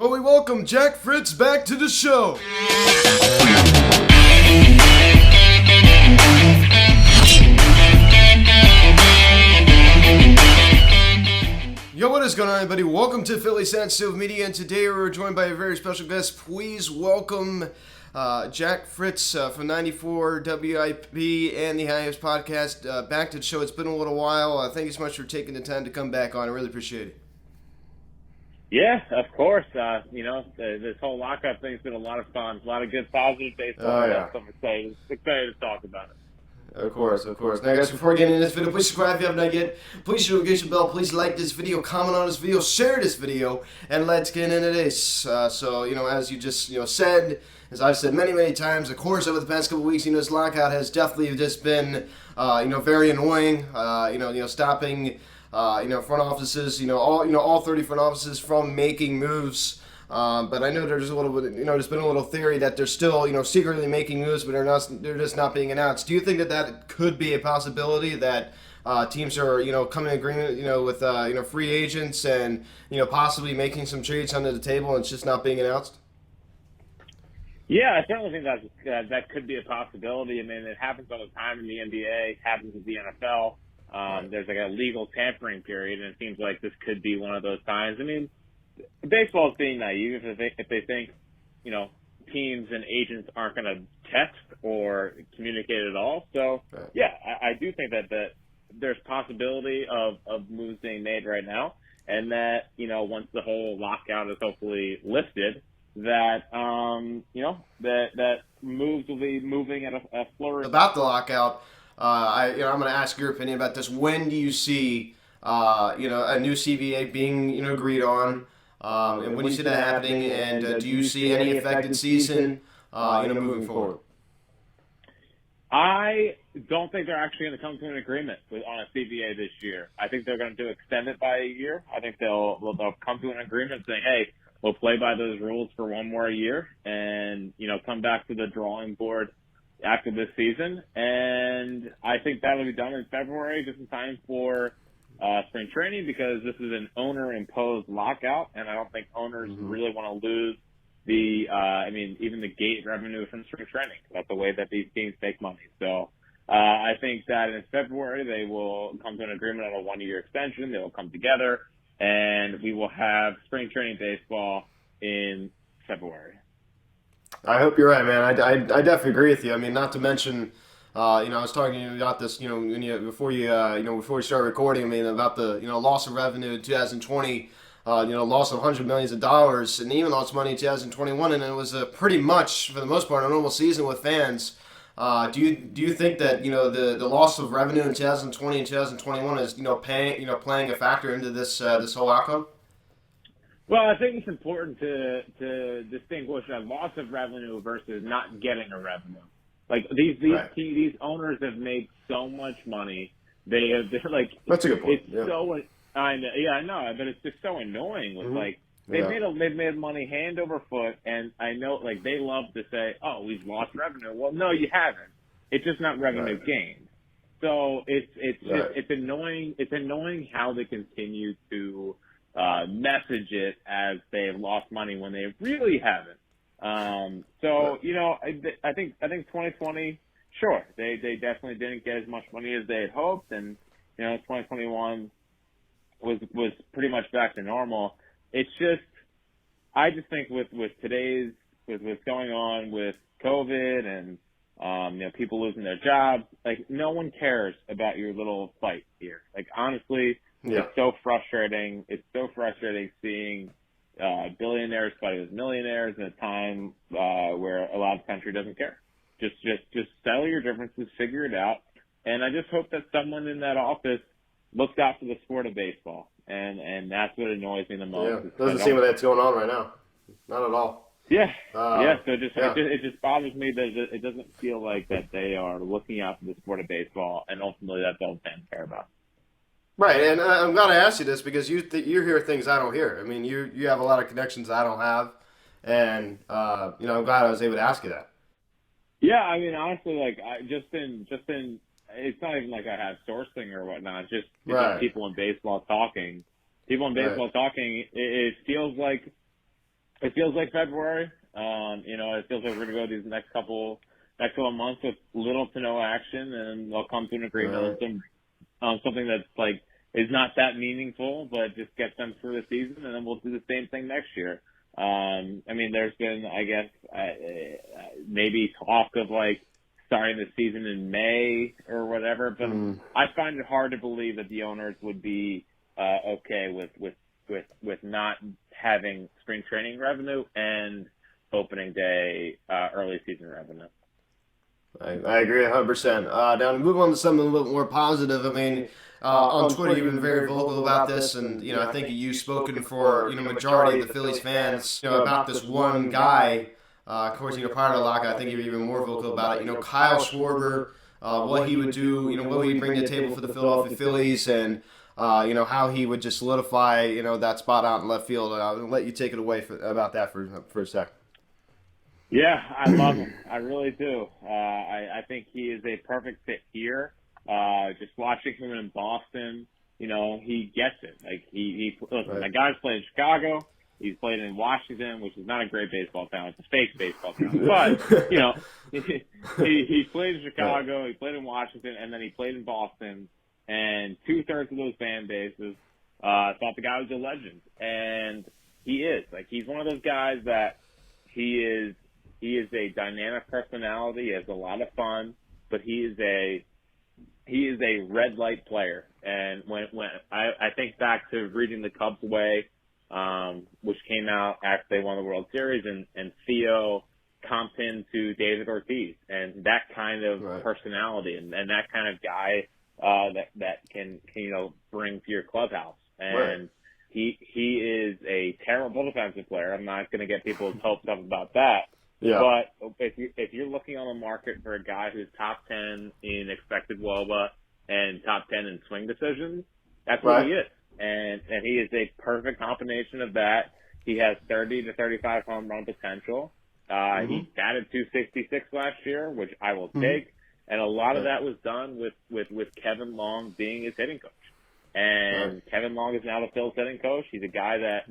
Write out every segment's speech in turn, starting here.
Well, we welcome Jack Fritz back to the show. Yo, what is going on, everybody? Welcome to Phillies Sensitive Media, and today we're joined by a very special guest. Please welcome Jack Fritz from 94 WIP and the Highest Podcast back to the show. It's been a little while. Thank you so much for taking the time to come back on. I really appreciate it. Yeah, of course. This whole lockup thing's been a lot of fun. A lot of good positive baseball. Oh, yeah. I'm excited to talk about it. Of course. Now, guys, before getting into this video, please subscribe if you haven't done yet. Please hit the notification bell. Please like this video, comment on this video, share this video, and let's get into this. As you just said, as I've said many times, of course, over the past couple weeks, this lockout has definitely just been, very annoying. Stopping, front offices, all 30 front offices from making moves. But I know there's a little bit, there's been a little theory that they're still, secretly making moves, but they're just not being announced. Do you think that could be a possibility that teams are, coming to agreement, with, free agents and, possibly making some trades under the table and it's just not being announced? Yeah, I certainly think that could be a possibility. I mean, it happens all the time in the NBA, it happens with the NFL. There's like a legal tampering period, and it seems like this could be one of those times. I mean, baseball is being naive if they think, teams and agents aren't going to text or communicate at all. So, yeah, I do think that there's possibility of moves being made right now, and that, once the whole lockout is hopefully lifted, that, that moves will be moving at a flurry. About the lockout, I'm going to ask your opinion about this. When do you see, a new CBA being, agreed on? And when do you see that happening? And do you see any affected season, moving forward? I don't think they're actually going to come to an agreement on a CBA this year. I think they're going to extend it by a year. I think they'll come to an agreement saying, hey, we'll play by those rules for one more year and, come back to the drawing board after this season. And I think that'll be done in February, just in time for spring training, because this is an owner-imposed lockout, and I don't think owners really want to lose even the gate revenue from spring training. That's the way that these teams make money. So I think that in February they will come to an agreement on a one-year extension. They will come together, and we will have spring training baseball in February. I hope you're right, man. I definitely agree with you. I mean, not to mention, I was talking to you about this, before we started recording. I mean, about the, loss of revenue in 2020, loss of hundreds of millions of dollars, and even lost money in 2021, and it was pretty much, for the most part, a normal season with fans. Do you think that the loss of revenue in 2020 and 2021 is playing a factor into this whole outcome? Well, I think it's important to distinguish a loss of revenue versus not getting a revenue. Like these owners have made so much money. They're like, that's a good point. It's so I know, but it's just so annoying. With they've made money hand over foot, and I know they love to say, oh, we've lost revenue. Well, no, you haven't. It's just not revenue gained. So it's annoying. It's annoying how they continue to message it as they've lost money when they really haven't. I think 2020, sure, they definitely didn't get as much money as they had hoped, and 2021 was pretty much back to normal. It's just, I just think with what's going on with COVID and people losing their jobs, no one cares about your little fight here. Honestly, it's so frustrating. It's so frustrating seeing billionaires fight with millionaires in a time where a lot of the country doesn't care. Just settle your differences, figure it out, and I just hope that someone in that office looks out for the sport of baseball, and that's what annoys me the most. Yeah, doesn't seem like that's going on right now. Not at all. Yeah, So it just bothers me that it doesn't feel like that they are looking out for the sport of baseball, and ultimately that's all fans care about. Right, and I'm glad I asked you this because you hear things I don't hear. I mean, you have a lot of connections I don't have, and I'm glad I was able to ask you that. Yeah, I mean, honestly, it's not even like I have sourcing or whatnot. Just people in baseball talking. It feels like it feels like February. It feels like we're gonna go these next couple of months with little to no action, and they'll come to an agreement on something that's like is not that meaningful, but just gets them through the season, and then we'll do the same thing next year. There's been, I guess, maybe talk of like starting the season in May or whatever, but I find it hard to believe that the owners would be okay with not having spring training revenue and opening day early season revenue. I agree 100%. Now to move on to something a little more positive. On Twitter you've been very vocal about this, and I think you've spoken for majority of the Phillies fans about this one guy. Of course, prior to the lockout, I think you're even more vocal about it. Kyle Schwarber, what he would do, what he'd bring to the table for the Philadelphia Phillies, and how he would just solidify that spot out in left field. I'll let you take it away about that for a second. Yeah, I love him. I really do. I think he is a perfect fit here. Just watching him in Boston, he gets it. Like listen, that guy's played in Chicago. He's played in Washington, which is not a great baseball town. It's a fake baseball town. But, he played in Chicago, he played in Washington, and then he played in Boston. And 2/3 of those fan bases thought the guy was a legend. And he is. Like, he's one of those guys that he is a dynamic personality. He has a lot of fun, but he is a red light player. And when I think back to reading the Cubs way, which came out after they won the World Series, and Theo comped him to David Ortiz, and that kind of personality and that kind of guy that can bring to your clubhouse. And he is a terrible defensive player. I'm not going to get people's hopes up about that. Yeah. But if you're looking on the market for a guy who's top 10 in expected WOBA and top 10 in swing decisions, that's what he is. And he is a perfect combination of that. He has 30 to 35 home run potential. He batted .266 last year, which I will take. And a lot of that was done with Kevin Long being his hitting coach. And Kevin Long is now the Phillies hitting coach. He's a guy that,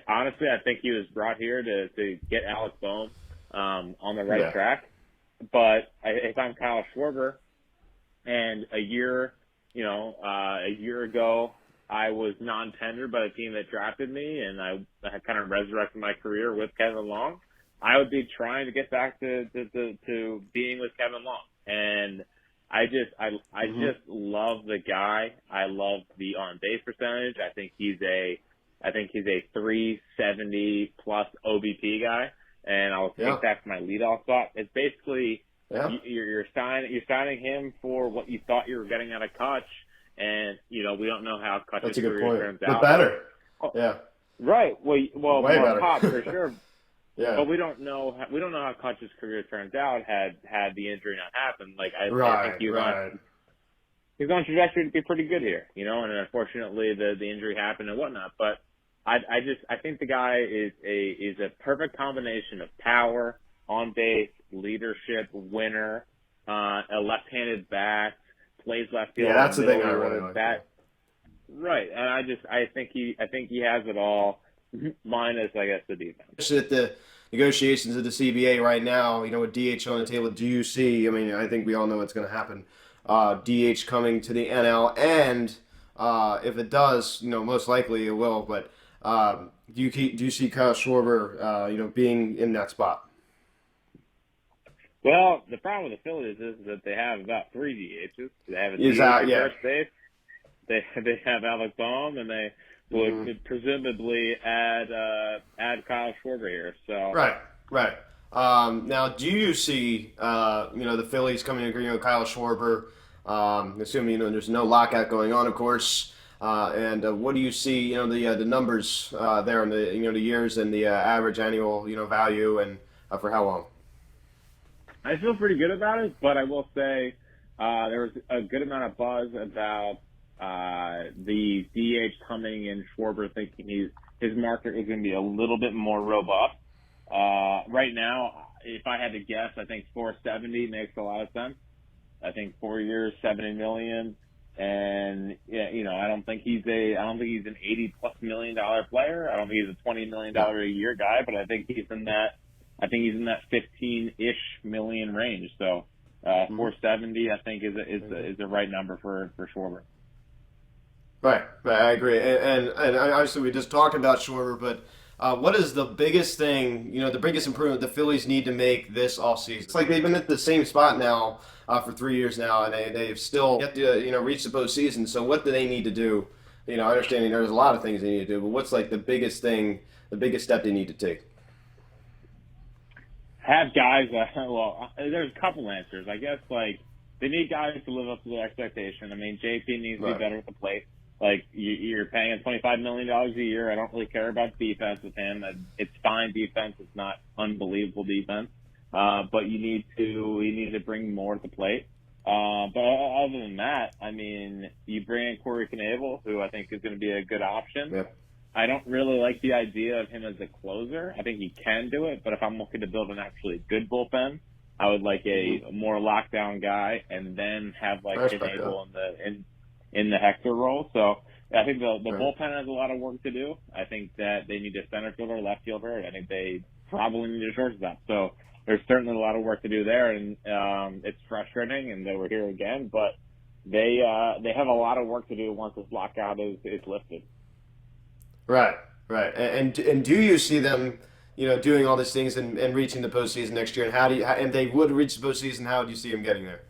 honestly, I think he was brought here to get Alex Bohm on the right track. But if I'm Kyle Schwarber, and a year ago, I was non-tendered by the team that drafted me, and I kind of resurrected my career with Kevin Long, I would be trying to get back to being with Kevin Long. And I just love the guy. I love the on base percentage. I think he's a 370 plus OBP guy, and I'll take that for my leadoff spot. It's basically you're signing him for what you thought you were getting out of Kutch, and we don't know how Kutch's career turns out. But better. Right. Well, more better. pop for sure. But we don't know how Kutch's career turns out had the injury not happened. Like I think he's on trajectory to be pretty good here, and unfortunately the injury happened and whatnot. But I think the guy is a perfect combination of power, on base, leadership, winner, a left-handed bat, plays left field. Yeah, that's the thing I really like. Right, and I think he has it all, minus I guess the defense. At the negotiations of the CBA right now, with DH on the table, do you see? I think we all know what's going to happen. DH coming to the NL, and if it does, most likely it will. But do you see Kyle Schwarber, being in that spot? Well, the problem with the Phillies is that they have about 3 DHs. They have a DH at first base. They have Alex Bohm, and they would presumably add Kyle Schwarber here. So right. Now, do you see the Phillies coming to agreement with Kyle Schwarber? Assuming there's no lockout going on, of course. And what do you see? The numbers there in the years and the average annual value, and for how long? I feel pretty good about it, but I will say there was a good amount of buzz about the DH coming in, Schwarber thinking his market was going to be a little bit more robust. Right now, if I had to guess, I think 470 makes a lot of sense. I think 4 years, $70 million And yeah, I don't think he's an $80+ million player. I don't think he's a $20 million a year guy, but I think he's in that 15-ish million range. So 470, I think, is the right number for Schwarber. Right, I agree. And obviously we just talked about Schwarber, but what is the biggest thing, the biggest improvement the Phillies need to make this offseason? It's like they've been at the same spot now for 3 years now, and they've still yet to reach the postseason. So what do they need to do? Understanding there's a lot of things they need to do, but what's like the biggest thing, the biggest step they need to take? Have guys. Well, there's a couple answers. I guess they need guys to live up to their expectation. I mean, JP needs to be better at the plate. Like, you're paying him $25 million a year. I don't really care about defense with him. It's fine defense. It's not unbelievable defense. But you need to bring more to the plate. But other than that, I mean, you bring in Corey Knebel, who I think is going to be a good option. Yep. I don't really like the idea of him as a closer. I think he can do it, but if I'm looking to build an actually good bullpen, I would like a more lockdown guy, and then have Knebel in the Hector role. So I think the bullpen has a lot of work to do. I think that they need a center fielder, left fielder. I think they probably need a shortstop. So there's certainly a lot of work to do there, and it's frustrating, and they were here again, but they have a lot of work to do once this lockout is lifted. Right. And do you see them, doing all these things and reaching the postseason next year? And and they would reach the postseason? How do you see them getting there?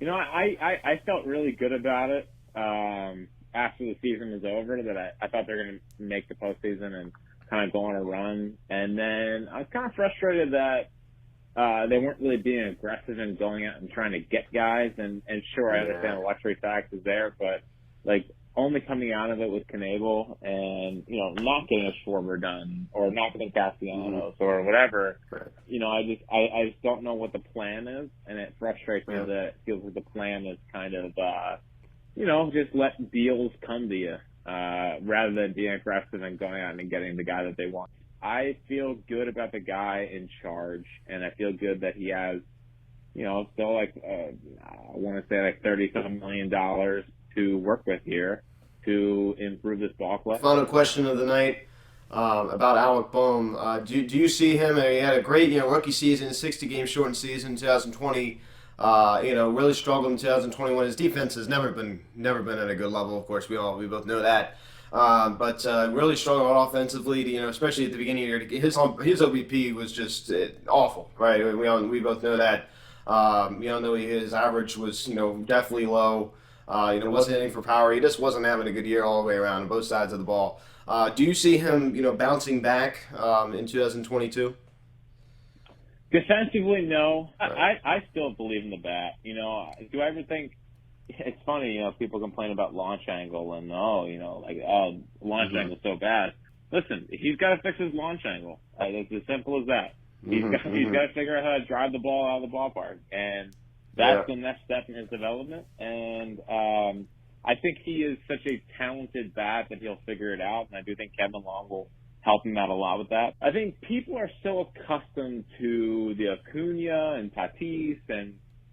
I felt really good about it after the season was over, that I thought they were going to make the postseason and kind of go on a run. And then I was kind of frustrated that they weren't really being aggressive and going out and trying to get guys. And sure, I understand the luxury tax is there, but only coming out of it with Knebel and, not getting a Schwarber done or not getting Castellanos or whatever, I just don't know what the plan is. And it frustrates me that it feels like the plan is kind of, just let deals come to you, rather than being aggressive and going out and getting the guy that they want. I feel good about the guy in charge, and I feel good that he has, still I want to say $30-some million to work with here to improve this ball club. Final question of the night about Alec Bohm. Do you see him? He had a great rookie season, 60-game shortened season, 2020. Really struggled in 2021. His defense has never been at a good level. Of course, we both know that. But really struggled offensively. Especially at the beginning of the year. His OBP was just awful. Right? We both know that. His average was definitely low. Wasn't hitting for power. He just wasn't having a good year all the way around on both sides of the ball. Do you see him, bouncing back in 2022? Defensively, no. I still believe in the bat. Do I ever think it's funny? People complain about launch angle and launch angle so bad. Listen, he's got to fix his launch angle. It's as simple as that. He's got to figure out how to drive the ball out of the ballpark, and that's the next step in his development. And I think he is such a talented bat that he'll figure it out. And I do think Kevin Long will help him out a lot with that. I think people are so accustomed to the Acuna and Tatis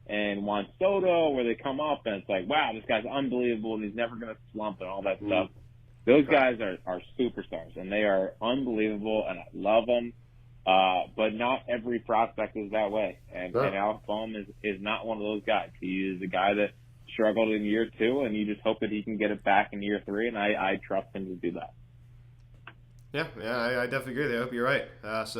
and Juan Soto, where they come up and it's like, wow, this guy's unbelievable and he's never going to slump and all that stuff. Those guys are superstars, and they are unbelievable, and I love them. But not every prospect is that way. And Alec Bohm is not one of those guys. He is a guy that struggled in year 2, and you just hope that he can get it back in year 3, and I trust him to do that. Yeah, I definitely agree. I hope you're right. Guys,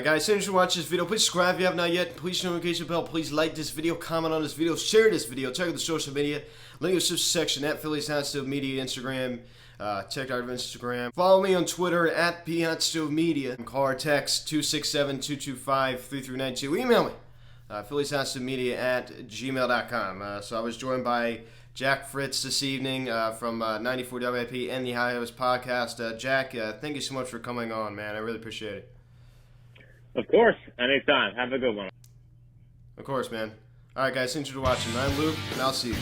as soon as you watch this video, please subscribe if you have not yet. Please hit the notification bell. Please like this video, comment on this video, share this video. Check out the social media. Link in the description section at Phillies Hot Stove Media Instagram. Check out our Instagram. Follow me on Twitter at PHotStoveMedia. Call or text 267-225-3392. Email me, PhilliesHotStoveMedia at gmail.com. So I was joined by Jack Fritz this evening from 94 WIP and the High Host podcast. Jack, thank you so much for coming on, man. I really appreciate it. Of course. Anytime. Have a good one. Of course, man. All right, guys. Thanks for watching. I'm Luke, and I'll see you.